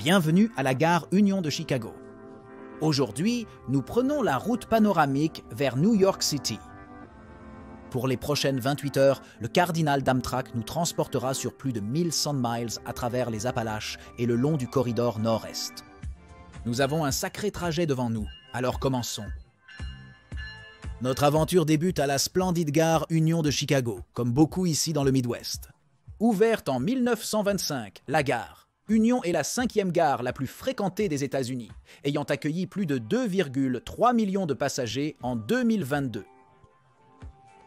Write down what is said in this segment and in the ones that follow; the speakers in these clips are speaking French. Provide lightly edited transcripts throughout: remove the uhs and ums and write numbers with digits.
Bienvenue à la gare Union de Chicago. Aujourd'hui, nous prenons la route panoramique vers New York City. Pour les prochaines 28 heures, le Cardinal d'Amtrak nous transportera sur plus de 1100 miles à travers les Appalaches et le long du corridor nord-est. Nous avons un sacré trajet devant nous, alors commençons. Notre aventure débute à la splendide gare Union de Chicago, comme beaucoup ici dans le Midwest. Ouverte en 1925, la gare Union est la 5e gare la plus fréquentée des États-Unis, ayant accueilli plus de 2,3 millions de passagers en 2022.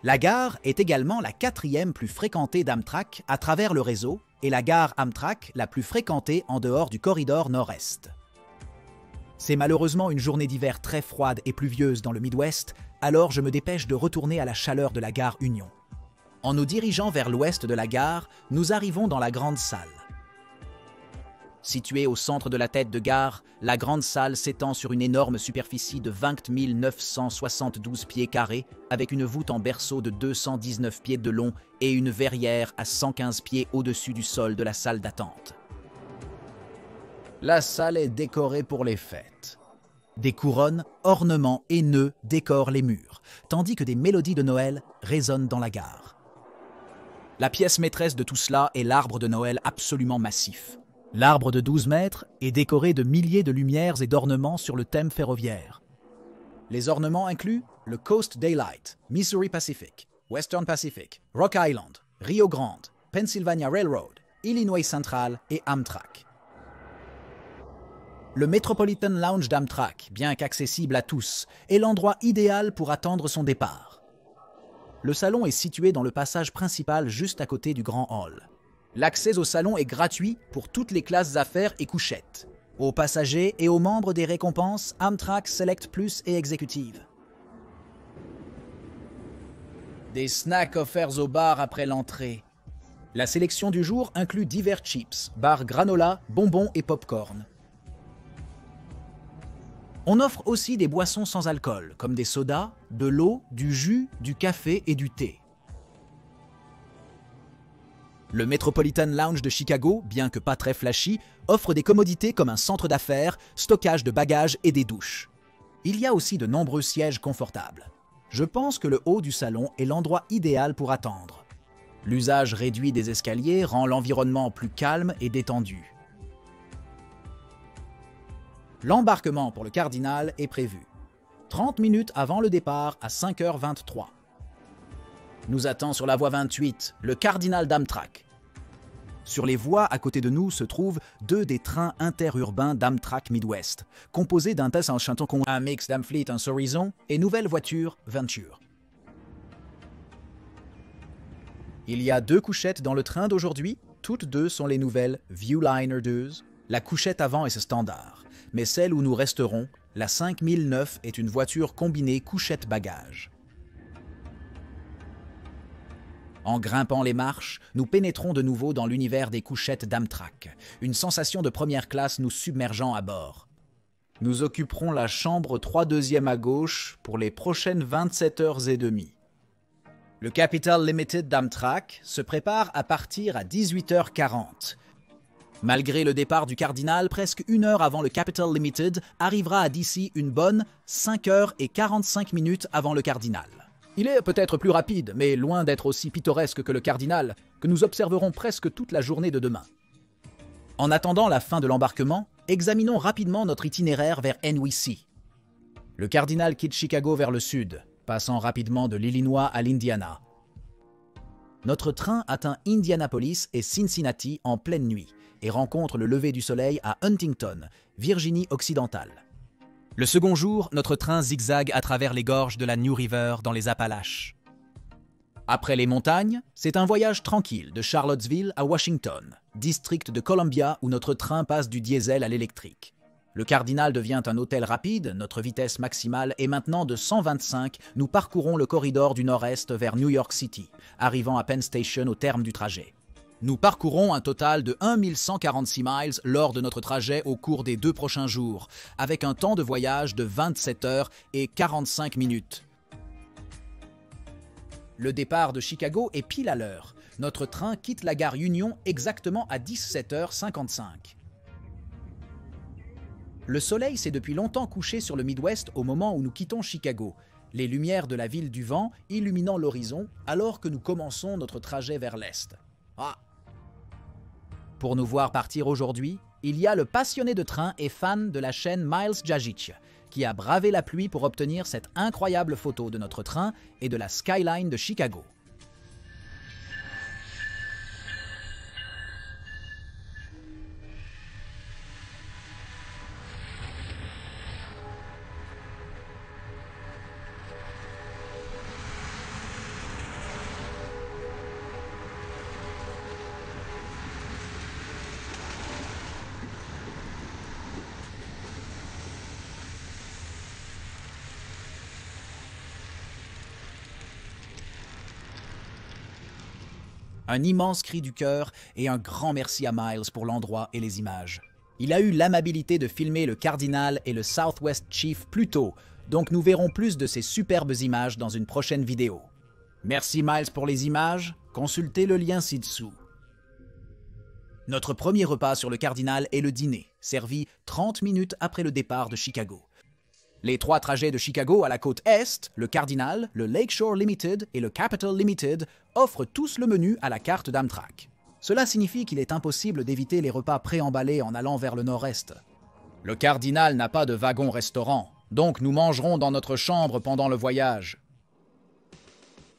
La gare est également la 4e plus fréquentée d'Amtrak à travers le réseau et la gare Amtrak la plus fréquentée en dehors du corridor nord-est. C'est malheureusement une journée d'hiver très froide et pluvieuse dans le Midwest, alors je me dépêche de retourner à la chaleur de la gare Union. En nous dirigeant vers l'ouest de la gare, nous arrivons dans la grande salle. Située au centre de la tête de gare, la grande salle s'étend sur une énorme superficie de 20 972 pieds carrés avec une voûte en berceau de 219 pieds de long et une verrière à 115 pieds au-dessus du sol de la salle d'attente. La salle est décorée pour les fêtes. Des couronnes, ornements et nœuds décorent les murs, tandis que des mélodies de Noël résonnent dans la gare. La pièce maîtresse de tout cela est l'arbre de Noël absolument massif. L'arbre de 12 mètres est décoré de milliers de lumières et d'ornements sur le thème ferroviaire. Les ornements incluent le Coast Daylight, Missouri Pacific, Western Pacific, Rock Island, Rio Grande, Pennsylvania Railroad, Illinois Central et Amtrak. Le Metropolitan Lounge d'Amtrak, bien qu'accessible à tous, est l'endroit idéal pour attendre son départ. Le salon est situé dans le passage principal juste à côté du Grand Hall. L'accès au salon est gratuit pour toutes les classes affaires et couchettes, aux passagers et aux membres des récompenses Amtrak Select Plus et Executive. Des snacks offerts au bar après l'entrée. La sélection du jour inclut divers chips, barres granola, bonbons et pop-corn. On offre aussi des boissons sans alcool, comme des sodas, de l'eau, du jus, du café et du thé. Le Metropolitan Lounge de Chicago, bien que pas très flashy, offre des commodités comme un centre d'affaires, stockage de bagages et des douches. Il y a aussi de nombreux sièges confortables. Je pense que le haut du salon est l'endroit idéal pour attendre. L'usage réduit des escaliers rend l'environnement plus calme et détendu. L'embarquement pour le Cardinal est prévu 30 minutes avant le départ à 5h23. Nous attend sur la voie 28, le Cardinal d'Amtrak. Sur les voies à côté de nous se trouvent 2 des trains interurbains d'Amtrak Midwest, composés d'un un mix d'Amfleet en Horizon et nouvelle voiture Venture. Il y a 2 couchettes dans le train d'aujourd'hui, toutes 2 sont les nouvelles Viewliner 2. La couchette avant est ce standard, mais celle où nous resterons, la 5009, est une voiture combinée couchette-bagages. En grimpant les marches, nous pénétrons de nouveau dans l'univers des couchettes d'Amtrak, une sensation de première classe nous submergeant à bord. Nous occuperons la chambre 3/2 à gauche pour les prochaines 27h30. Le Capital Limited d'Amtrak se prépare à partir à 18h40. Malgré le départ du Cardinal, presque 1 heure avant le Capital Limited, arrivera à DC une bonne 5h45 avant le Cardinal. Il est peut-être plus rapide, mais loin d'être aussi pittoresque que le Cardinal, que nous observerons presque toute la journée de demain. En attendant la fin de l'embarquement, examinons rapidement notre itinéraire vers NYC. Le Cardinal quitte Chicago vers le sud, passant rapidement de l'Illinois à l'Indiana. Notre train atteint Indianapolis et Cincinnati en pleine nuit et rencontre le lever du soleil à Huntington, Virginie occidentale. Le second jour, notre train zigzague à travers les gorges de la New River dans les Appalaches. Après les montagnes, c'est un voyage tranquille de Charlottesville à Washington, district de Columbia où notre train passe du diesel à l'électrique. Le Cardinal devient un hôtel rapide, notre vitesse maximale est maintenant de 125, nous parcourons le corridor du nord-est vers New York City, arrivant à Penn Station au terme du trajet. Nous parcourons un total de 1146 miles lors de notre trajet au cours des 2 prochains jours, avec un temps de voyage de 27 heures et 45 minutes. Le départ de Chicago est pile à l'heure. Notre train quitte la gare Union exactement à 17h55. Le soleil s'est depuis longtemps couché sur le Midwest au moment où nous quittons Chicago, les lumières de la ville du vent illuminant l'horizon alors que nous commençons notre trajet vers l'est. Ah! Pour nous voir partir aujourd'hui, il y a le passionné de train et fan de la chaîne Miles Jajic, qui a bravé la pluie pour obtenir cette incroyable photo de notre train et de la skyline de Chicago. Un immense cri du cœur et un grand merci à Miles pour l'endroit et les images. Il a eu l'amabilité de filmer le Cardinal et le Southwest Chief plus tôt, donc nous verrons plus de ces superbes images dans une prochaine vidéo. Merci Miles pour les images, consultez le lien ci-dessous. Notre premier repas sur le Cardinal est le dîner, servi 30 minutes après le départ de Chicago. Les 3 trajets de Chicago à la côte Est, le Cardinal, le Lakeshore Limited et le Capital Limited offrent tous le menu à la carte d'Amtrak. Cela signifie qu'il est impossible d'éviter les repas préemballés en allant vers le nord-est. Le Cardinal n'a pas de wagon-restaurant, donc nous mangerons dans notre chambre pendant le voyage.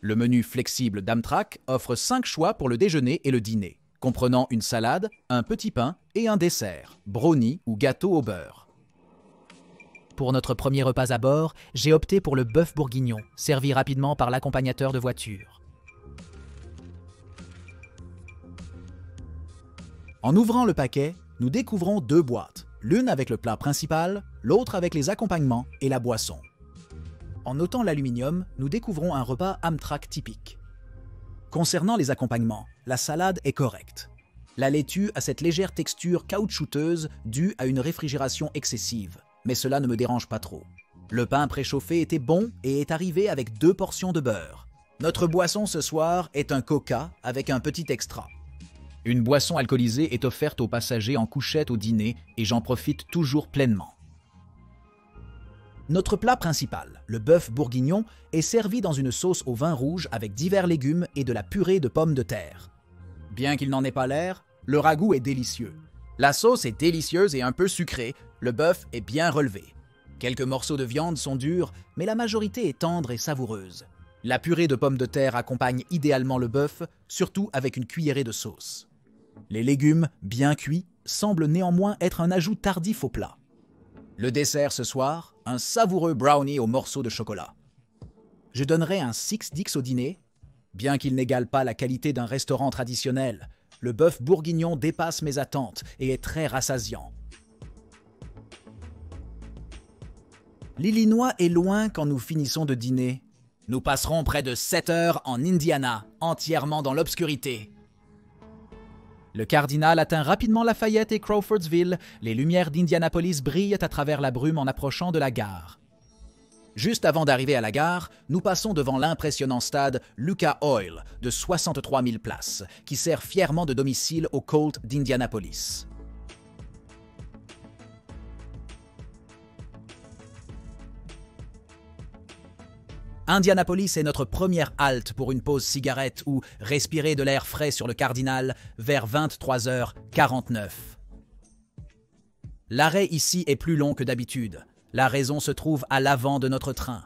Le menu flexible d'Amtrak offre 5 choix pour le déjeuner et le dîner, comprenant une salade, un petit pain et un dessert, brownie ou gâteau au beurre. Pour notre premier repas à bord, j'ai opté pour le bœuf bourguignon, servi rapidement par l'accompagnateur de voiture. En ouvrant le paquet, nous découvrons 2 boîtes, l'une avec le plat principal, l'autre avec les accompagnements et la boisson. En notant l'aluminium, nous découvrons un repas Amtrak typique. Concernant les accompagnements, la salade est correcte. La laitue a cette légère texture caoutchouteuse due à une réfrigération excessive, mais cela ne me dérange pas trop. Le pain préchauffé était bon et est arrivé avec 2 portions de beurre. Notre boisson ce soir est un coca avec un petit extra. Une boisson alcoolisée est offerte aux passagers en couchette au dîner et j'en profite toujours pleinement. Notre plat principal, le bœuf bourguignon, est servi dans une sauce au vin rouge avec divers légumes et de la purée de pommes de terre. Bien qu'il n'en ait pas l'air, le ragoût est délicieux. La sauce est délicieuse et un peu sucrée, le bœuf est bien relevé. Quelques morceaux de viande sont durs, mais la majorité est tendre et savoureuse. La purée de pommes de terre accompagne idéalement le bœuf, surtout avec une cuillerée de sauce. Les légumes, bien cuits, semblent néanmoins être un ajout tardif au plat. Le dessert ce soir, un savoureux brownie aux morceaux de chocolat. Je donnerai un 6 au dîner. Bien qu'il n'égale pas la qualité d'un restaurant traditionnel, le bœuf bourguignon dépasse mes attentes et est très rassasiant. L'Illinois est loin quand nous finissons de dîner. Nous passerons près de 7 heures en Indiana, entièrement dans l'obscurité. Le Cardinal atteint rapidement Lafayette et Crawfordsville. Les lumières d'Indianapolis brillent à travers la brume en approchant de la gare. Juste avant d'arriver à la gare, nous passons devant l'impressionnant stade Lucas Oil de 63 000 places, qui sert fièrement de domicile aux Colts d'Indianapolis. Indianapolis est notre première halte pour une pause cigarette ou respirer de l'air frais sur le Cardinal vers 23h49. L'arrêt ici est plus long que d'habitude. La raison se trouve à l'avant de notre train.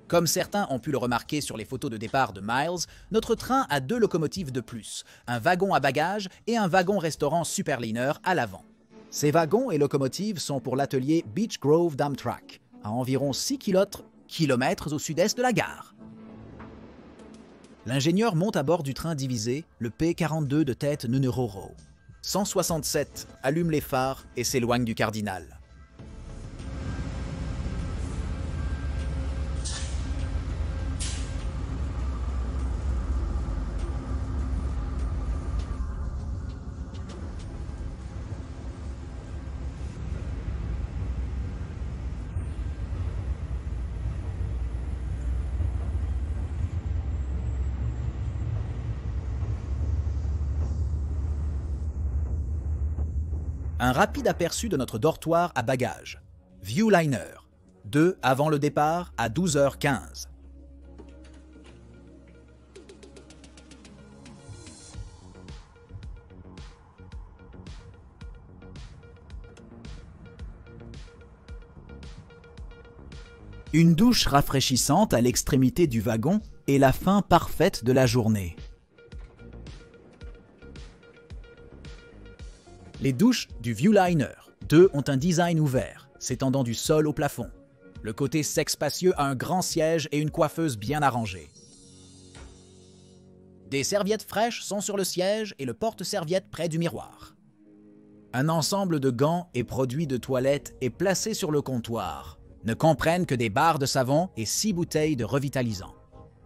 Comme certains ont pu le remarquer sur les photos de départ de Miles, notre train a 2 locomotives de plus, un wagon à bagages et un wagon-restaurant Superliner à l'avant. Ces wagons et locomotives sont pour l'atelier Beech Grove d'Amtrak, à environ 6 kilomètres au sud-est de la gare. L'ingénieur monte à bord du train divisé, le P42 de tête Nunuroro. 167 allume les phares et s'éloigne du Cardinal. Un rapide aperçu de notre dortoir à bagages. Viewliner. 2 avant le départ à 12h15. Une douche rafraîchissante à l'extrémité du wagon est la fin parfaite de la journée. Les douches du Viewliner 2 ont un design ouvert, s'étendant du sol au plafond. Le côté sec spacieux a un grand siège et une coiffeuse bien arrangée. Des serviettes fraîches sont sur le siège et le porte-serviettes près du miroir. Un ensemble de gants et produits de toilette est placé sur le comptoir. Ne comprennent que des barres de savon et 6 bouteilles de revitalisant.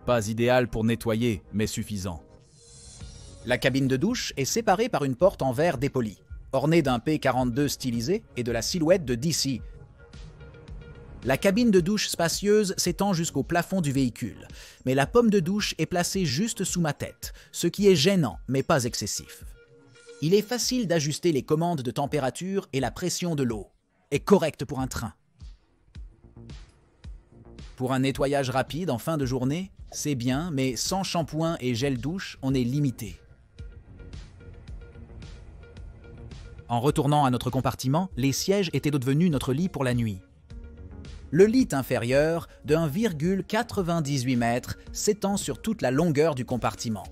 Pas idéal pour nettoyer, mais suffisant. La cabine de douche est séparée par une porte en verre dépoli, ornée d'un P42 stylisé et de la silhouette de DC. La cabine de douche spacieuse s'étend jusqu'au plafond du véhicule, mais la pomme de douche est placée juste sous ma tête, ce qui est gênant mais pas excessif. Il est facile d'ajuster les commandes de température et la pression de l'eau, est correct pour un train. Pour un nettoyage rapide en fin de journée, c'est bien, mais sans shampoing et gel douche, on est limité. En retournant à notre compartiment, les sièges étaient devenus notre lit pour la nuit. Le lit inférieur, de 1,98 m, s'étend sur toute la longueur du compartiment.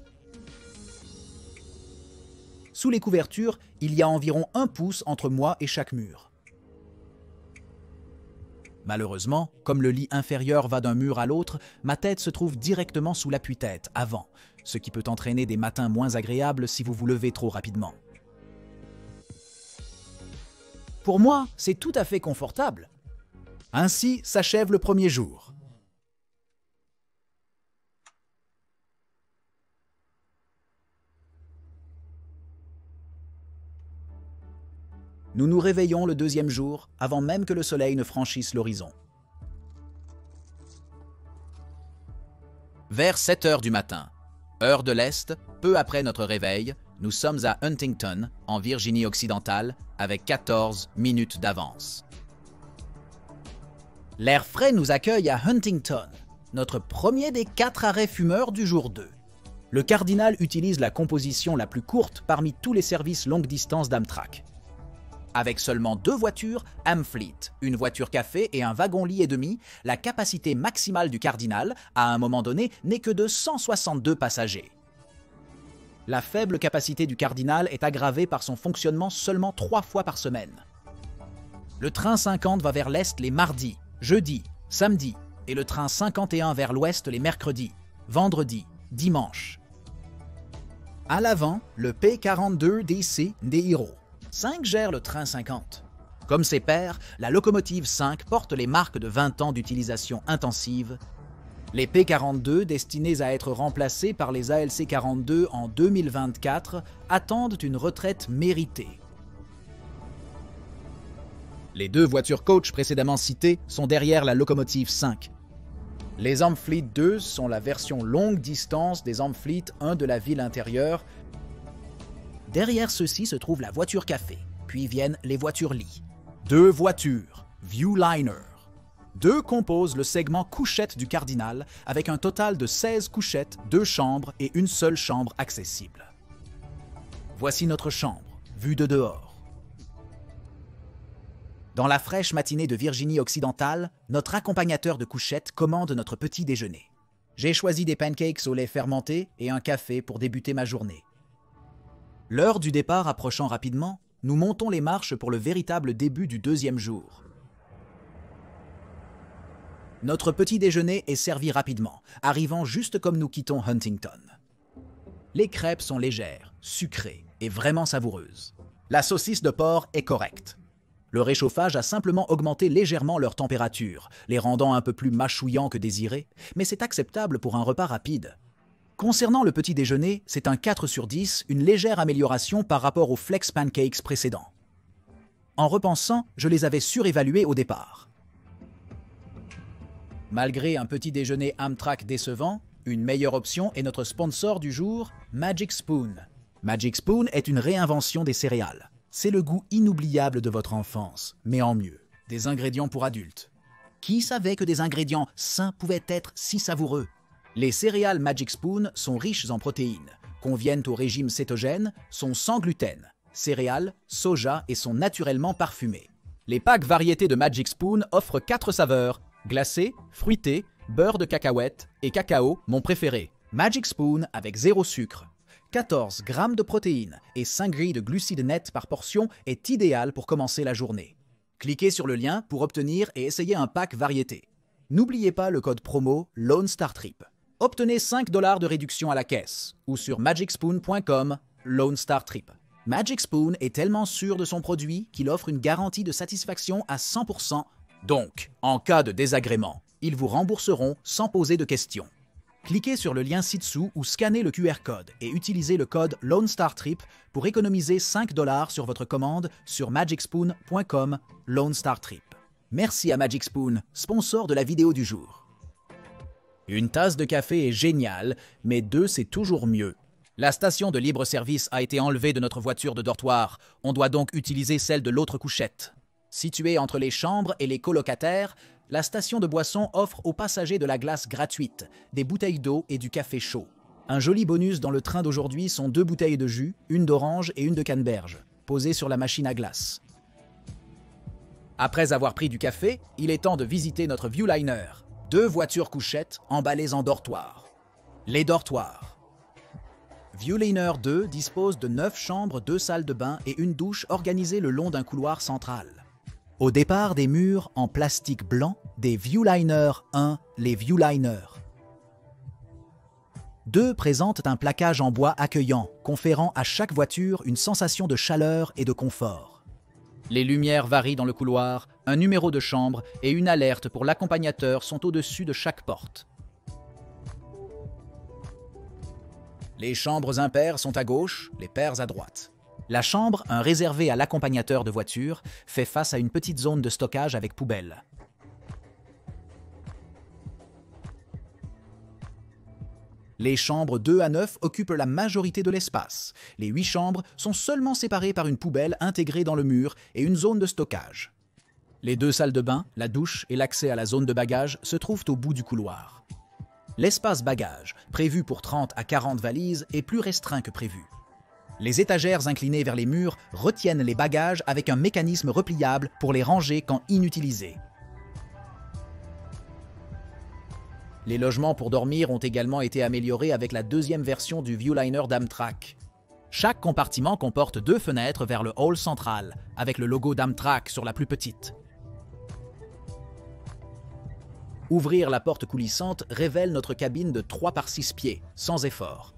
Sous les couvertures, il y a environ 1 pouce entre moi et chaque mur. Malheureusement, comme le lit inférieur va d'un mur à l'autre, ma tête se trouve directement sous l'appui-tête, avant, ce qui peut entraîner des matins moins agréables si vous vous levez trop rapidement. Pour moi, c'est tout à fait confortable. Ainsi s'achève le premier jour. Nous nous réveillons le deuxième jour, avant même que le soleil ne franchisse l'horizon. Vers 7 heures du matin, heure de l'Est, peu après notre réveil, nous sommes à Huntington, en Virginie-Occidentale, avec 14 minutes d'avance. L'air frais nous accueille à Huntington, notre premier des 4 arrêts fumeurs du jour 2. Le Cardinal utilise la composition la plus courte parmi tous les services longue distance d'Amtrak. Avec seulement 2 voitures Amfleet, une voiture café et un wagon-lit et demi, la capacité maximale du Cardinal, à un moment donné, n'est que de 162 passagers. La faible capacité du Cardinal est aggravée par son fonctionnement seulement 3 fois par semaine. Le train 50 va vers l'est les mardis, jeudis, samedis, et le train 51 vers l'ouest les mercredis, vendredis, dimanches. À l'avant, le P42 DC des Hiro. 5 gère le train 50. Comme ses pairs, la locomotive 5 porte les marques de 20 ans d'utilisation intensive. Les P42, destinés à être remplacés par les ALC 42 en 2024, attendent une retraite méritée. Les 2 voitures coach précédemment citées sont derrière la locomotive 5. Les Amfleet 2 sont la version longue distance des Amfleet 1 de la ville intérieure. Derrière ceux-ci se trouve la voiture café, puis viennent les voitures lits. 2 voitures, Viewliner. 2 composent le segment couchette du Cardinal, avec un total de 16 couchettes, 2 chambres et une seule chambre accessible. Voici notre chambre, vue de dehors. Dans la fraîche matinée de Virginie-Occidentale, notre accompagnateur de couchette commande notre petit déjeuner. J'ai choisi des pancakes au lait fermenté et un café pour débuter ma journée. L'heure du départ approchant rapidement, nous montons les marches pour le véritable début du deuxième jour. Notre petit déjeuner est servi rapidement, arrivant juste comme nous quittons Huntington. Les crêpes sont légères, sucrées et vraiment savoureuses. La saucisse de porc est correcte. Le réchauffage a simplement augmenté légèrement leur température, les rendant un peu plus mâchouillants que désirés, mais c'est acceptable pour un repas rapide. Concernant le petit déjeuner, c'est un 4 sur 10, une légère amélioration par rapport aux Flex Pancakes précédents. En repensant, je les avais surévalués au départ. Malgré un petit déjeuner Amtrak décevant, une meilleure option est notre sponsor du jour, Magic Spoon. Magic Spoon est une réinvention des céréales. C'est le goût inoubliable de votre enfance, mais en mieux. Des ingrédients pour adultes. Qui savait que des ingrédients sains pouvaient être si savoureux? Les céréales Magic Spoon sont riches en protéines, conviennent au régime cétogène, sont sans gluten, céréales, soja et sont naturellement parfumées. Les packs variétés de Magic Spoon offrent 4 saveurs, glacé, fruité, beurre de cacahuète et cacao, mon préféré. Magic Spoon avec 0 sucre. 14 grammes de protéines et 5 grilles de glucides nets par portion est idéal pour commencer la journée. Cliquez sur le lien pour obtenir et essayer un pack variété. N'oubliez pas le code promo Lone Star Trip. Obtenez 5 $ de réduction à la caisse ou sur magicspoon.com Lone Star Trip. Magic Spoon est tellement sûr de son produit qu'il offre une garantie de satisfaction à 100%. Donc, en cas de désagrément, ils vous rembourseront sans poser de questions. Cliquez sur le lien ci-dessous ou scannez le QR code et utilisez le code Lone Star Trip pour économiser 5 $ sur votre commande sur magicspoon.com Lone Star Trip. Merci à Magic Spoon, sponsor de la vidéo du jour. Une tasse de café est géniale, mais 2 c'est toujours mieux. La station de libre-service a été enlevée de notre voiture de dortoir. On doit donc utiliser celle de l'autre couchette. Située entre les chambres et les colocataires, la station de boissons offre aux passagers de la glace gratuite, des bouteilles d'eau et du café chaud. Un joli bonus dans le train d'aujourd'hui sont 2 bouteilles de jus, une d'orange et une de canneberge, posées sur la machine à glace. Après avoir pris du café, il est temps de visiter notre Viewliner. 2 voitures couchettes emballées en dortoir. Les dortoirs. Viewliner 2 dispose de 9 chambres, 2 salles de bain et une douche organisées le long d'un couloir central. Au départ des murs en plastique blanc, des Viewliner 1, les Viewliner 2 présentent un plaquage en bois accueillant, conférant à chaque voiture une sensation de chaleur et de confort. Les lumières varient dans le couloir, un numéro de chambre et une alerte pour l'accompagnateur sont au-dessus de chaque porte. Les chambres impaires sont à gauche, les paires à droite. La chambre, un réservé à l'accompagnateur de voiture, fait face à une petite zone de stockage avec poubelle. Les chambres 2 à 9 occupent la majorité de l'espace. Les 8 chambres sont seulement séparées par une poubelle intégrée dans le mur et une zone de stockage. Les 2 salles de bain, la douche et l'accès à la zone de bagages se trouvent au bout du couloir. L'espace bagages, prévu pour 30 à 40 valises, est plus restreint que prévu. Les étagères inclinées vers les murs retiennent les bagages avec un mécanisme repliable pour les ranger quand inutilisés. Les logements pour dormir ont également été améliorés avec la 2e version du Viewliner d'Amtrak. Chaque compartiment comporte 2 fenêtres vers le hall central, avec le logo d'Amtrak sur la plus petite. Ouvrir la porte coulissante révèle notre cabine de 3 par 6 pieds, sans effort.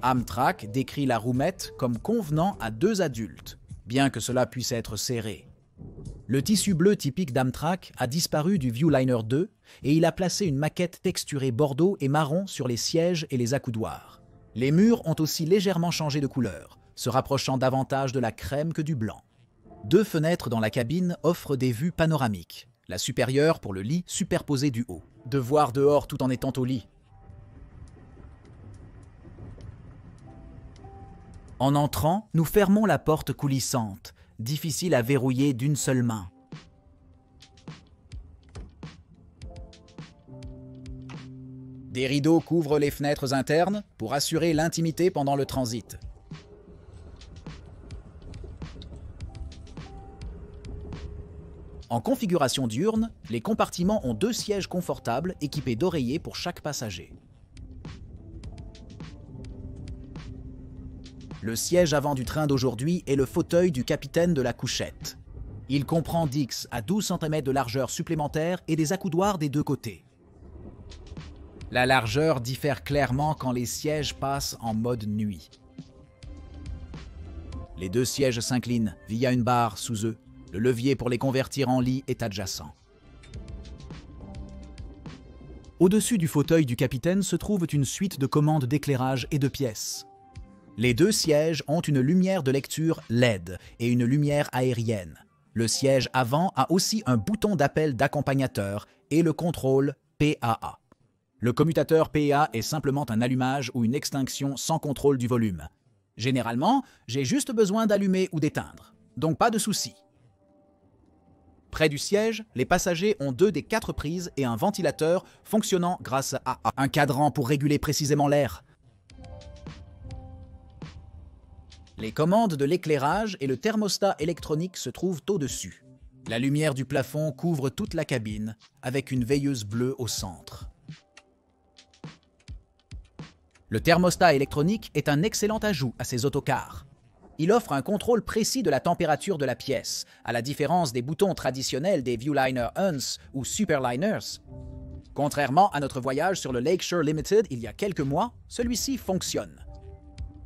Amtrak décrit la roumette comme convenant à 2 adultes, bien que cela puisse être serré. Le tissu bleu typique d'Amtrak a disparu du Viewliner 2 et il a placé une maquette texturée bordeaux et marron sur les sièges et les accoudoirs. Les murs ont aussi légèrement changé de couleur, se rapprochant davantage de la crème que du blanc. 2 fenêtres dans la cabine offrent des vues panoramiques. La supérieure pour le lit superposé du haut. De voir dehors tout en étant au lit. En entrant, nous fermons la porte coulissante, difficile à verrouiller d'une seule main. Des rideaux couvrent les fenêtres internes pour assurer l'intimité pendant le transit. En configuration diurne, les compartiments ont 2 sièges confortables équipés d'oreillers pour chaque passager. Le siège avant du train d'aujourd'hui est le fauteuil du capitaine de la couchette. Il comprend 10 à 12 cm de largeur supplémentaire et des accoudoirs des 2 côtés. La largeur diffère clairement quand les sièges passent en mode nuit. Les 2 sièges s'inclinent via une barre sous eux. Le levier pour les convertir en lit est adjacent. Au-dessus du fauteuil du capitaine se trouve une suite de commandes d'éclairage et de pièces. Les 2 sièges ont une lumière de lecture LED et une lumière aérienne. Le siège avant a aussi un bouton d'appel d'accompagnateur et le contrôle PAA. Le commutateur PA est simplement un allumage ou une extinction sans contrôle du volume. Généralement, j'ai juste besoin d'allumer ou d'éteindre, donc pas de souci. Près du siège, les passagers ont 2 des 4 prises et un ventilateur fonctionnant grâce à un cadran pour réguler précisément l'air. Les commandes de l'éclairage et le thermostat électronique se trouvent au-dessus. La lumière du plafond couvre toute la cabine, avec une veilleuse bleue au centre. Le thermostat électronique est un excellent ajout à ces autocars. Il offre un contrôle précis de la température de la pièce, à la différence des boutons traditionnels des Viewliner Hunts ou Superliners. Contrairement à notre voyage sur le Lakeshore Limited il y a quelques mois, celui-ci fonctionne.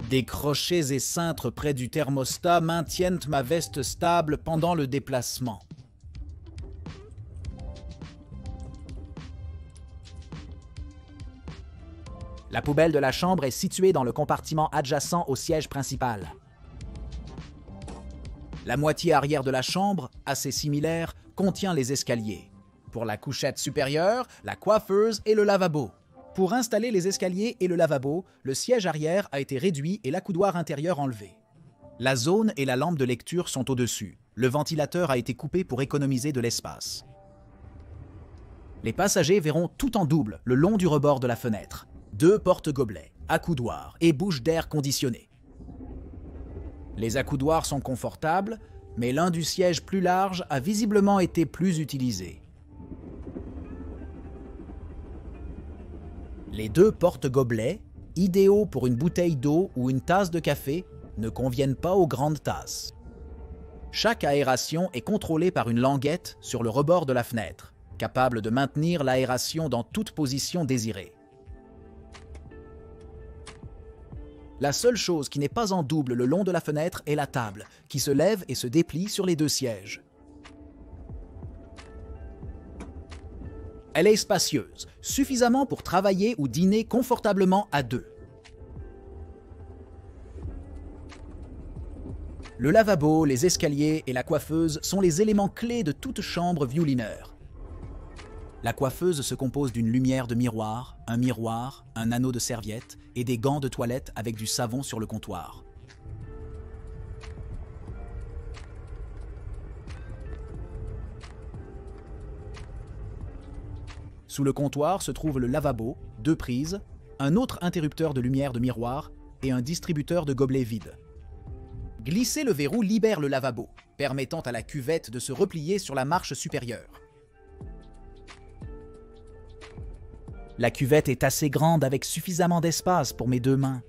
Des crochets et cintres près du thermostat maintiennent ma veste stable pendant le déplacement. La poubelle de la chambre est située dans le compartiment adjacent au siège principal. La moitié arrière de la chambre, assez similaire, contient les escaliers. Pour la couchette supérieure, la coiffeuse et le lavabo. Pour installer les escaliers et le lavabo, le siège arrière a été réduit et l'accoudoir intérieur enlevé. La zone et la lampe de lecture sont au-dessus. Le ventilateur a été coupé pour économiser de l'espace. Les passagers verront tout en double le long du rebord de la fenêtre. 2 porte-gobelets, accoudoirs et bouches d'air conditionnées. Les accoudoirs sont confortables, mais l'un du siège plus large a visiblement été plus utilisé. Les 2 porte-gobelets, idéaux pour une bouteille d'eau ou une tasse de café, ne conviennent pas aux grandes tasses. Chaque aération est contrôlée par une languette sur le rebord de la fenêtre, capable de maintenir l'aération dans toute position désirée. La seule chose qui n'est pas en double le long de la fenêtre est la table, qui se lève et se déplie sur les 2 sièges. Elle est spacieuse, suffisamment pour travailler ou dîner confortablement à 2. Le lavabo, les escaliers et la coiffeuse sont les éléments clés de toute chambre Viewliner. La coiffeuse se compose d'une lumière de miroir, un anneau de serviette et des gants de toilette avec du savon sur le comptoir. Sous le comptoir se trouve le lavabo, 2 prises, un autre interrupteur de lumière de miroir et un distributeur de gobelets vides. Glisser le verrou libère le lavabo, permettant à la cuvette de se replier sur la marche supérieure. La cuvette est assez grande avec suffisamment d'espace pour mes 2 mains.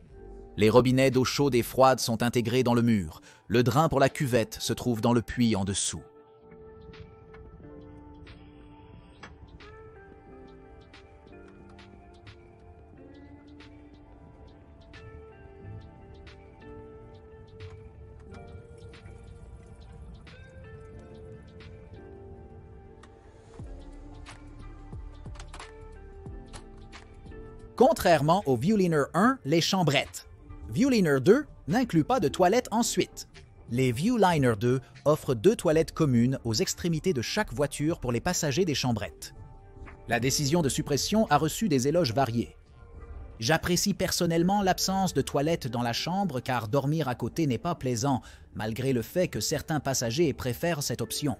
Les robinets d'eau chaude et froide sont intégrés dans le mur. Le drain pour la cuvette se trouve dans le puits en dessous. Contrairement au Viewliner 1, les chambrettes. Viewliner 2 n'inclut pas de toilettes ensuite. Les Viewliner 2 offrent 2 toilettes communes aux extrémités de chaque voiture pour les passagers des chambrettes. La décision de suppression a reçu des éloges variés. J'apprécie personnellement l'absence de toilettes dans la chambre car dormir à côté n'est pas plaisant, malgré le fait que certains passagers préfèrent cette option.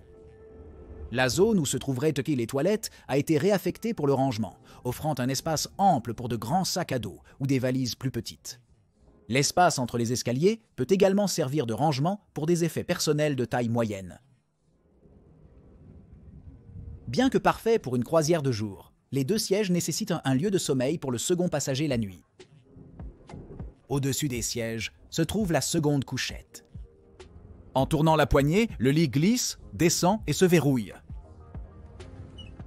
La zone où se trouveraient les toilettes a été réaffectée pour le rangement, offrant un espace ample pour de grands sacs à dos ou des valises plus petites. L'espace entre les escaliers peut également servir de rangement pour des effets personnels de taille moyenne. Bien que parfait pour une croisière de jour, les 2 sièges nécessitent un lieu de sommeil pour le second passager la nuit. Au-dessus des sièges se trouve la seconde couchette. En tournant la poignée, le lit glisse, descend et se verrouille.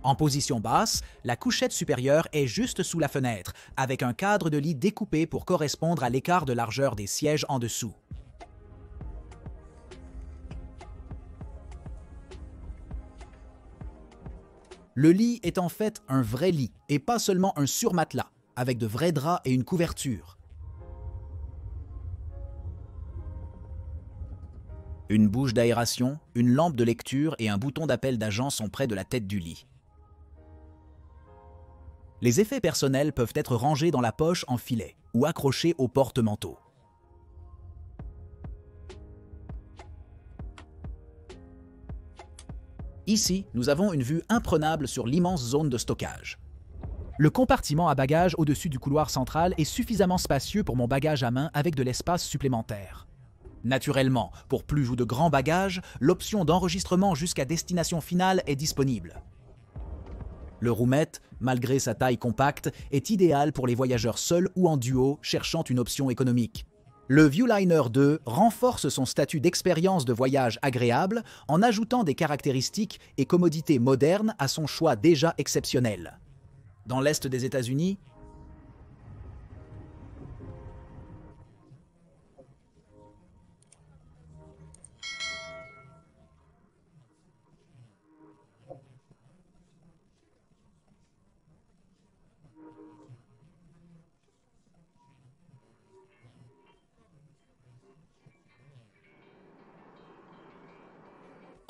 En position basse, la couchette supérieure est juste sous la fenêtre, avec un cadre de lit découpé pour correspondre à l'écart de largeur des sièges en dessous. Le lit est en fait un vrai lit et pas seulement un surmatelas, avec de vrais draps et une couverture. Une bouche d'aération, une lampe de lecture et un bouton d'appel d'agent sont près de la tête du lit. Les effets personnels peuvent être rangés dans la poche en filet ou accrochés au porte-manteau. Ici, nous avons une vue imprenable sur l'immense zone de stockage. Le compartiment à bagages au-dessus du couloir central est suffisamment spacieux pour mon bagage à main avec de l'espace supplémentaire. Naturellement, pour plus ou de grands bagages, l'option d'enregistrement jusqu'à destination finale est disponible. Le roomette, malgré sa taille compacte, est idéal pour les voyageurs seuls ou en duo cherchant une option économique. Le Viewliner 2 renforce son statut d'expérience de voyage agréable en ajoutant des caractéristiques et commodités modernes à son choix déjà exceptionnel. Dans l'est des États-Unis,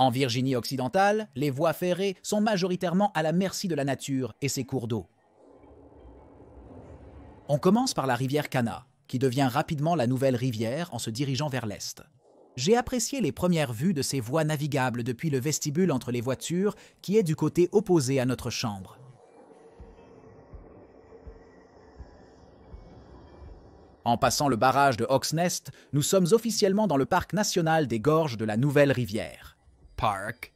en Virginie occidentale, les voies ferrées sont majoritairement à la merci de la nature et ses cours d'eau. On commence par la rivière Kanawha, qui devient rapidement la nouvelle rivière en se dirigeant vers l'est. J'ai apprécié les premières vues de ces voies navigables depuis le vestibule entre les voitures qui est du côté opposé à notre chambre. En passant le barrage de Hawks Nest, nous sommes officiellement dans le parc national des gorges de la Nouvelle Rivière. Park.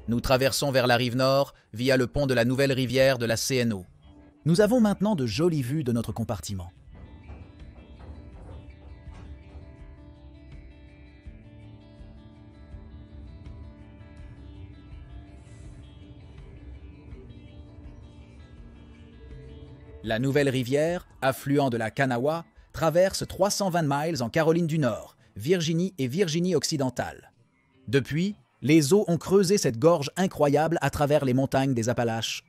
Nous traversons vers la rive nord via le pont de la Nouvelle Rivière de la CNO. Nous avons maintenant de jolies vues de notre compartiment. La Nouvelle Rivière, affluent de la Kanawha, traverse 320 miles en Caroline du Nord, Virginie et Virginie occidentale. Depuis, les eaux ont creusé cette gorge incroyable à travers les montagnes des Appalaches,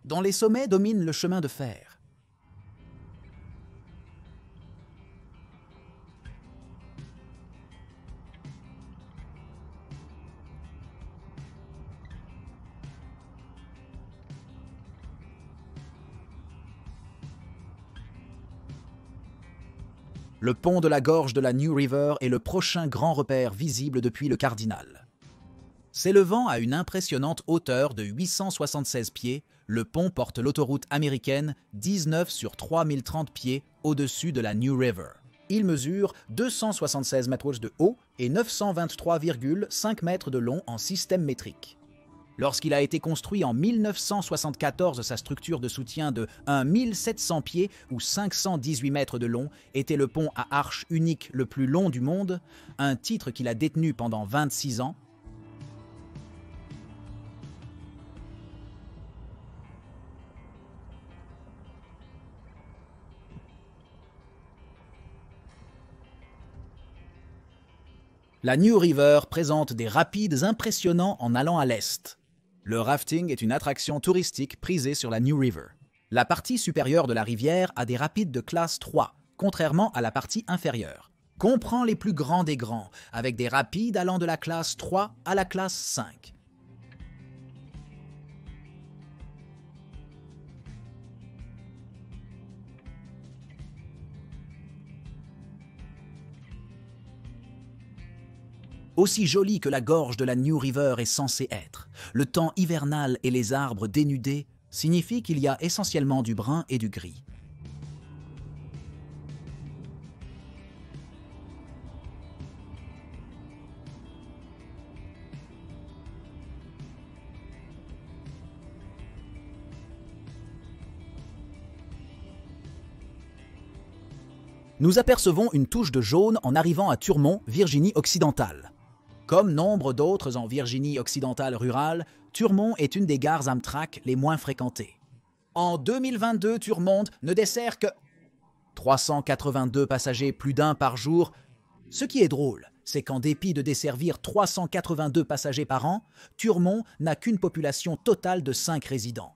dont les sommets dominent le chemin de fer. Le pont de la gorge de la New River est le prochain grand repère visible depuis le Cardinal. S'élevant à une impressionnante hauteur de 876 pieds, le pont porte l'autoroute américaine 19 sur 3030 pieds au-dessus de la New River. Il mesure 276 mètres de haut et 923,5 mètres de long en système métrique. Lorsqu'il a été construit en 1974, sa structure de soutien de 1700 pieds ou 518 mètres de long était le pont à arche unique le plus long du monde, un titre qu'il a détenu pendant 26 ans. La New River présente des rapides impressionnants en allant à l'est. Le rafting est une attraction touristique prisée sur la New River. La partie supérieure de la rivière a des rapides de classe 3, contrairement à la partie inférieure. Comprend les plus grands des grands, avec des rapides allant de la classe 3 à la classe 5. Aussi jolie que la gorge de la New River est censée être, le temps hivernal et les arbres dénudés signifient qu'il y a essentiellement du brun et du gris. Nous apercevons une touche de jaune en arrivant à Turmont, Virginie occidentale. Comme nombre d'autres en Virginie occidentale rurale, Turmont est une des gares Amtrak les moins fréquentées. En 2022, Turmont ne dessert que 382 passagers, plus d'un par jour. Ce qui est drôle, c'est qu'en dépit de desservir 382 passagers par an, Turmont n'a qu'une population totale de 5 résidents.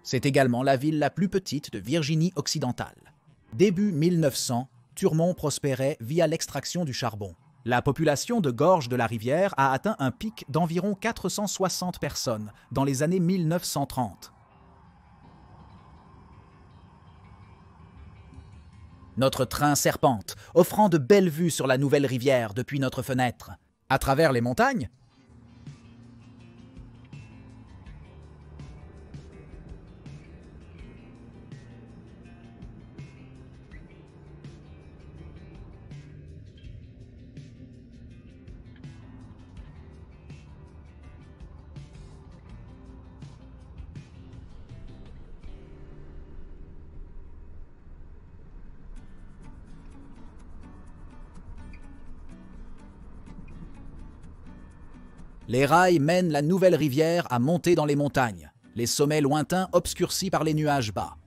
C'est également la ville la plus petite de Virginie occidentale. Début 1900, Turmont prospérait via l'extraction du charbon. La population de Gorge de la Rivière a atteint un pic d'environ 460 personnes dans les années 1930. Notre train serpente, offrant de belles vues sur la nouvelle rivière depuis notre fenêtre. À travers les montagnes, les rails mènent la nouvelle rivière à monter dans les montagnes, les sommets lointains obscurcis par les nuages bas.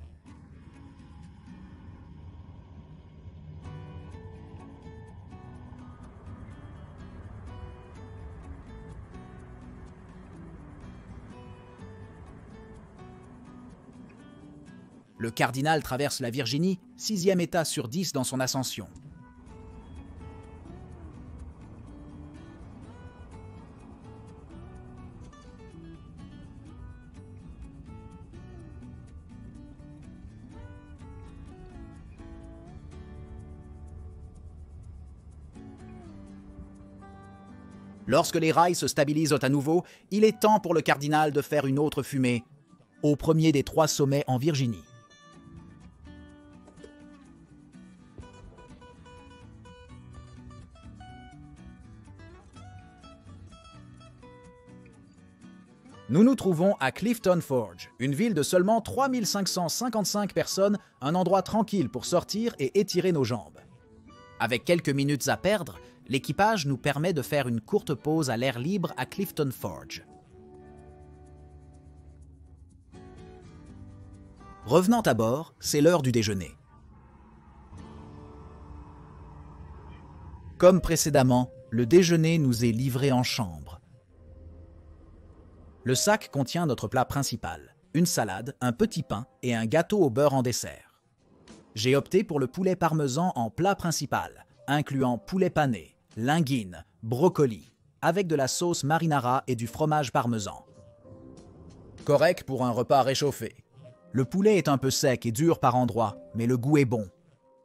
Le cardinal traverse la Virginie, 6e état sur 10 dans son ascension. Lorsque les rails se stabilisent à nouveau, il est temps pour le cardinal de faire une autre fumée, au premier des 3 sommets en Virginie. Nous nous trouvons à Clifton Forge, une ville de seulement 3555 personnes, un endroit tranquille pour sortir et étirer nos jambes. Avec quelques minutes à perdre, l'équipage nous permet de faire une courte pause à l'air libre à Clifton Forge. Revenant à bord, c'est l'heure du déjeuner. Comme précédemment, le déjeuner nous est livré en chambre. Le sac contient notre plat principal, une salade, un petit pain et un gâteau au beurre en dessert. J'ai opté pour le poulet parmesan en plat principal, incluant poulet pané, linguine, brocoli, avec de la sauce marinara et du fromage parmesan. Correct pour un repas réchauffé. Le poulet est un peu sec et dur par endroits, mais le goût est bon.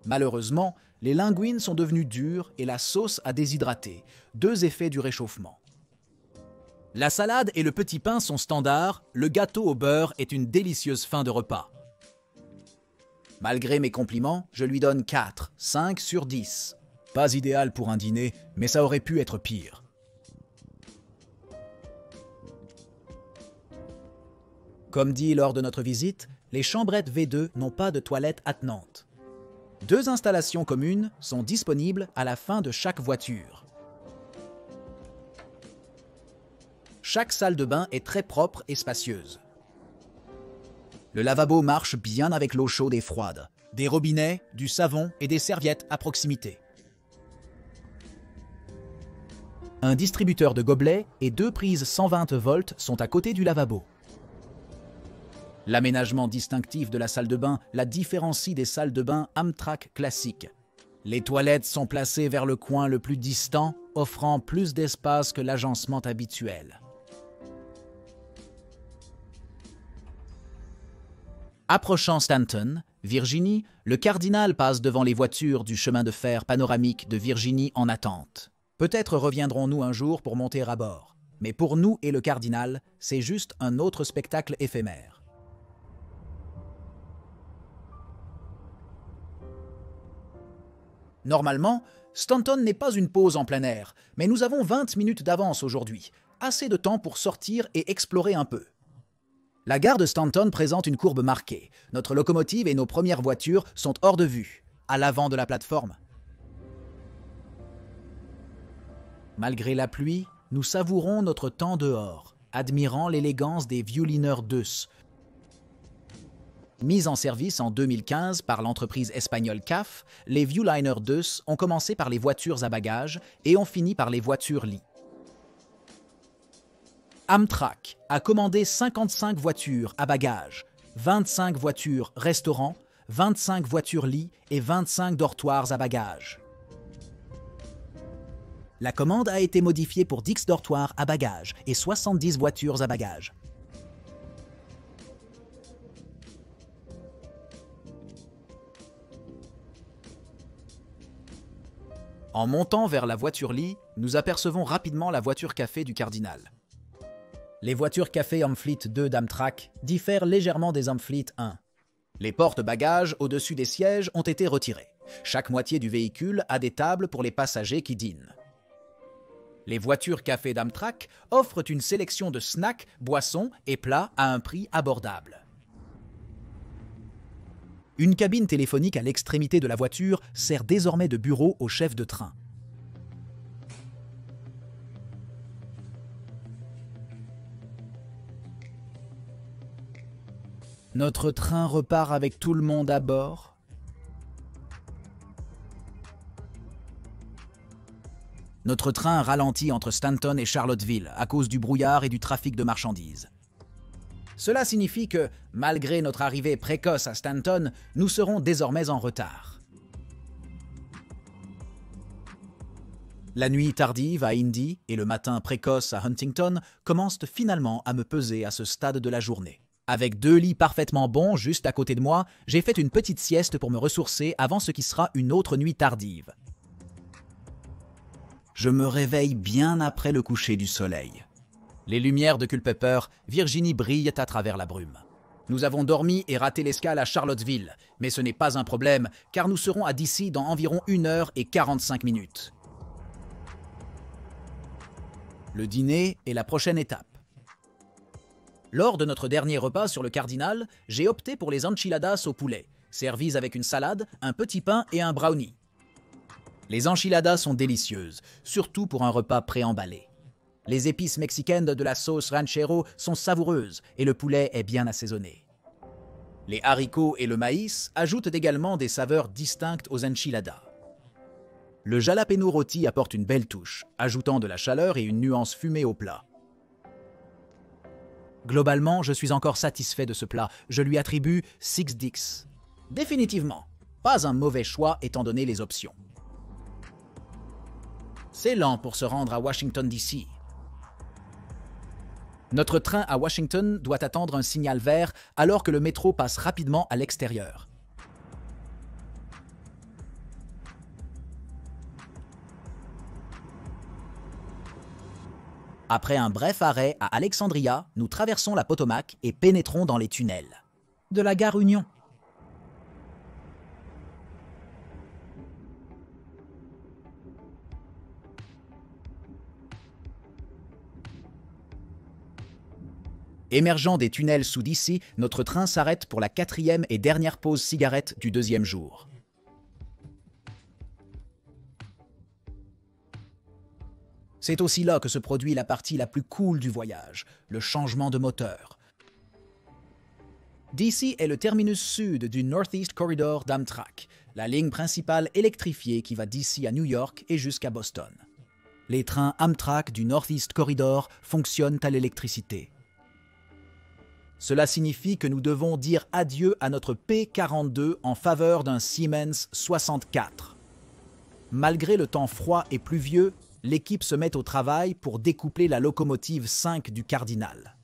Malheureusement, les linguines sont devenues dures et la sauce a déshydraté, 2 effets du réchauffement. La salade et le petit pain sont standards, le gâteau au beurre est une délicieuse fin de repas. Malgré mes compliments, je lui donne 4, 5 sur 10. Pas idéal pour un dîner, mais ça aurait pu être pire. Comme dit lors de notre visite, les chambrettes V2 n'ont pas de toilettes attenantes. 2 installations communes sont disponibles à la fin de chaque voiture. Chaque salle de bain est très propre et spacieuse. Le lavabo marche bien avec l'eau chaude et froide, des robinets, du savon et des serviettes à proximité. Un distributeur de gobelets et 2 prises 120 volts sont à côté du lavabo. L'aménagement distinctif de la salle de bain la différencie des salles de bain Amtrak classiques. Les toilettes sont placées vers le coin le plus distant, offrant plus d'espace que l'agencement habituel. Approchant Stanton, Virginie, le cardinal passe devant les voitures du chemin de fer panoramique de Virginie en attente. Peut-être reviendrons-nous un jour pour monter à bord, mais pour nous et le cardinal, c'est juste un autre spectacle éphémère. Normalement, Stanton n'est pas une pause en plein air, mais nous avons 20 minutes d'avance aujourd'hui, assez de temps pour sortir et explorer un peu. La gare de Stanton présente une courbe marquée. Notre locomotive et nos premières voitures sont hors de vue, à l'avant de la plateforme. Malgré la pluie, nous savourons notre temps dehors, admirant l'élégance des Viewliner 2. Mise en service en 2015 par l'entreprise espagnole CAF, les Viewliner 2 ont commencé par les voitures à bagages et ont fini par les voitures-lits. Amtrak a commandé 55 voitures à bagages, 25 voitures restaurants, 25 voitures-lits et 25 dortoirs à bagages. La commande a été modifiée pour 10 dortoirs à bagages et 70 voitures à bagages. En montant vers la voiture-lit, nous apercevons rapidement la voiture-café du cardinal. Les voitures café Amfleet 2 d'Amtrak diffèrent légèrement des Amfleet 1. Les porte-bagages au-dessus des sièges ont été retirés. Chaque moitié du véhicule a des tables pour les passagers qui dînent. Les voitures café d'Amtrak offrent une sélection de snacks, boissons et plats à un prix abordable. Une cabine téléphonique à l'extrémité de la voiture sert désormais de bureau au chef de train. Notre train repart avec tout le monde à bord. Notre train ralentit entre Stanton et Charlottesville à cause du brouillard et du trafic de marchandises. Cela signifie que, malgré notre arrivée précoce à Stanton, nous serons désormais en retard. La nuit tardive à Indy et le matin précoce à Huntington commencent finalement à me peser à ce stade de la journée. Avec 2 lits parfaitement bons juste à côté de moi, j'ai fait une petite sieste pour me ressourcer avant ce qui sera une autre nuit tardive. Je me réveille bien après le coucher du soleil. Les lumières de Culpeper, Virginie brillent à travers la brume. Nous avons dormi et raté l'escale à Charlottesville, mais ce n'est pas un problème, car nous serons à DC dans environ 1h45. Le dîner est la prochaine étape. Lors de notre dernier repas sur le Cardinal, j'ai opté pour les enchiladas au poulet, servies avec une salade, un petit pain et un brownie. Les enchiladas sont délicieuses, surtout pour un repas préemballé. Les épices mexicaines de la sauce ranchero sont savoureuses et le poulet est bien assaisonné. Les haricots et le maïs ajoutent également des saveurs distinctes aux enchiladas. Le jalapeno rôti apporte une belle touche, ajoutant de la chaleur et une nuance fumée au plat. Globalement, je suis encore satisfait de ce plat. Je lui attribue 6 dix. Définitivement, pas un mauvais choix étant donné les options. C'est lent pour se rendre à Washington, D.C. Notre train à Washington doit attendre un signal vert alors que le métro passe rapidement à l'extérieur. Après un bref arrêt à Alexandria, nous traversons la Potomac et pénétrons dans les tunnels de la gare Union. Émergeant des tunnels sous DC, notre train s'arrête pour la 4e et dernière pause cigarette du 2e jour. C'est aussi là que se produit la partie la plus cool du voyage, le changement de moteur. DC est le terminus sud du Northeast Corridor d'Amtrak, la ligne principale électrifiée qui va d'ici à New York et jusqu'à Boston. Les trains Amtrak du Northeast Corridor fonctionnent à l'électricité. Cela signifie que nous devons dire adieu à notre P42 en faveur d'un Siemens 64. Malgré le temps froid et pluvieux, l'équipe se met au travail pour découpler la locomotive 5 du Cardinal.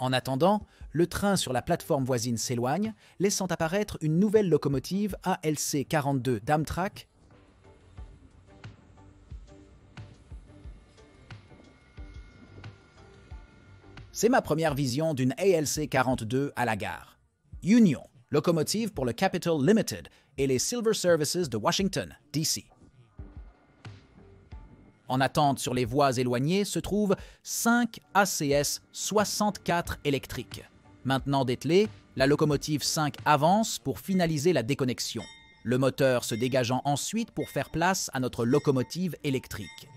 En attendant, le train sur la plateforme voisine s'éloigne, laissant apparaître une nouvelle locomotive ALC 42 d'Amtrak. C'est ma première vision d'une ALC 42 à la gare. Union, locomotive pour le Capital Limited et les Silver Services de Washington, D.C. En attente sur les voies éloignées se trouvent 5 ACS 64 électriques. Maintenant dételée, la locomotive 5 avance pour finaliser la déconnexion, le moteur se dégageant ensuite pour faire place à notre locomotive électrique.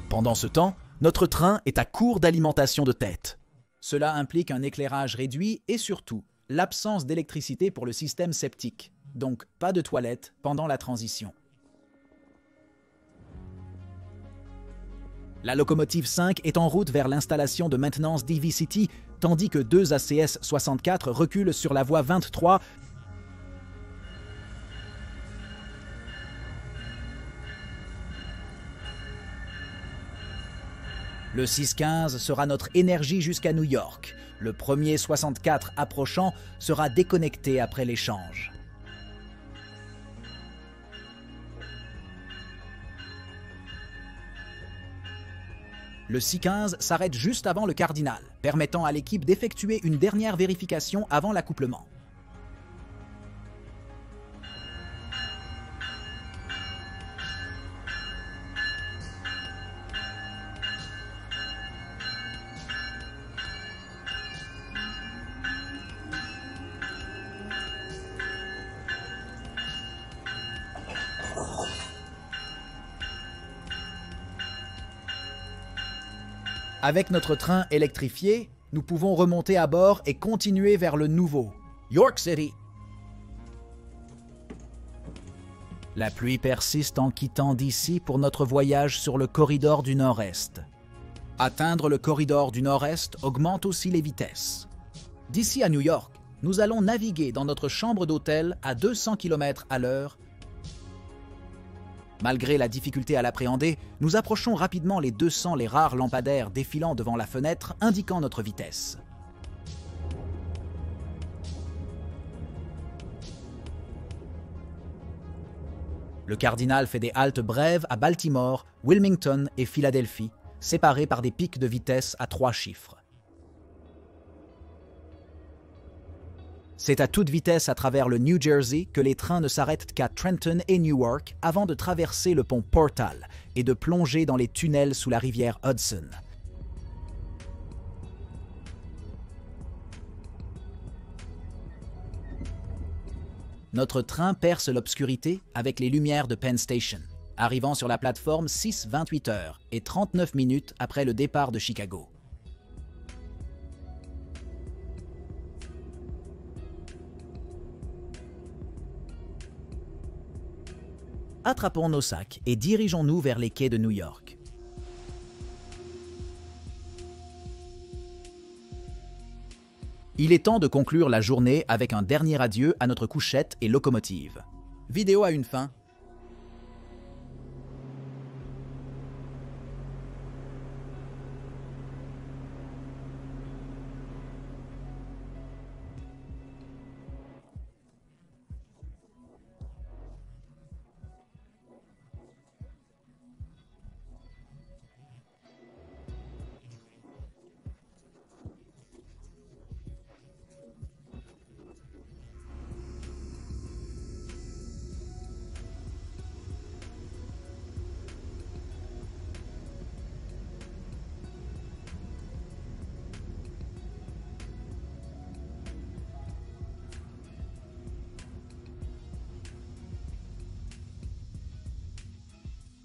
Pendant ce temps, notre train est à court d'alimentation de tête. Cela implique un éclairage réduit et surtout l'absence d'électricité pour le système septique, donc pas de toilettes pendant la transition. La locomotive 5 est en route vers l'installation de maintenance d'EV-City, tandis que deux ACS-64 reculent sur la voie 23. Le 615 sera notre énergie jusqu'à New York. Le premier 64 approchant sera déconnecté après l'échange. Le 615 s'arrête juste avant le Cardinal, permettant à l'équipe d'effectuer une dernière vérification avant l'accouplement. Avec notre train électrifié, nous pouvons remonter à bord et continuer vers le nouveau, York City. La pluie persiste en quittant d'ici pour notre voyage sur le corridor du Nord-Est. Atteindre le corridor du Nord-Est augmente aussi les vitesses. D'ici à New York, nous allons naviguer dans notre chambre d'hôtel à 200 km/h. Malgré la difficulté à l'appréhender, nous approchons rapidement les 200 les rares lampadaires défilant devant la fenêtre indiquant notre vitesse. Le Cardinal fait des haltes brèves à Baltimore, Wilmington et Philadelphie, séparées par des pics de vitesse à 3 chiffres. C'est à toute vitesse à travers le New Jersey que les trains ne s'arrêtent qu'à Trenton et Newark avant de traverser le pont Portal et de plonger dans les tunnels sous la rivière Hudson. Notre train perce l'obscurité avec les lumières de Penn Station, arrivant sur la plateforme 6:28 et 39 minutes après le départ de Chicago. Attrapons nos sacs et dirigeons-nous vers les quais de New York. Il est temps de conclure la journée avec un dernier adieu à notre couchette et locomotive. Vidéo à une fin.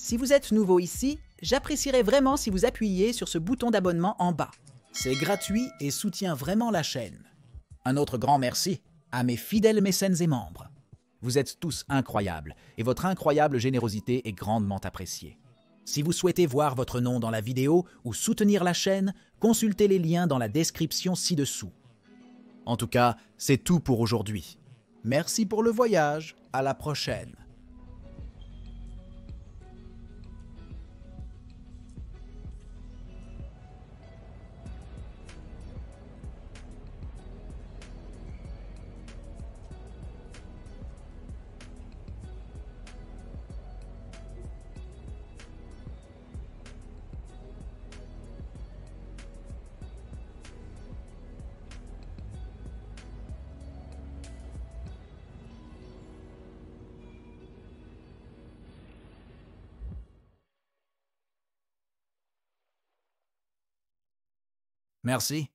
Si vous êtes nouveau ici, j'apprécierais vraiment si vous appuyiez sur ce bouton d'abonnement en bas. C'est gratuit et soutient vraiment la chaîne. Un autre grand merci à mes fidèles mécènes et membres. Vous êtes tous incroyables et votre incroyable générosité est grandement appréciée. Si vous souhaitez voir votre nom dans la vidéo ou soutenir la chaîne, consultez les liens dans la description ci-dessous. En tout cas, c'est tout pour aujourd'hui. Merci pour le voyage, à la prochaine. Merci.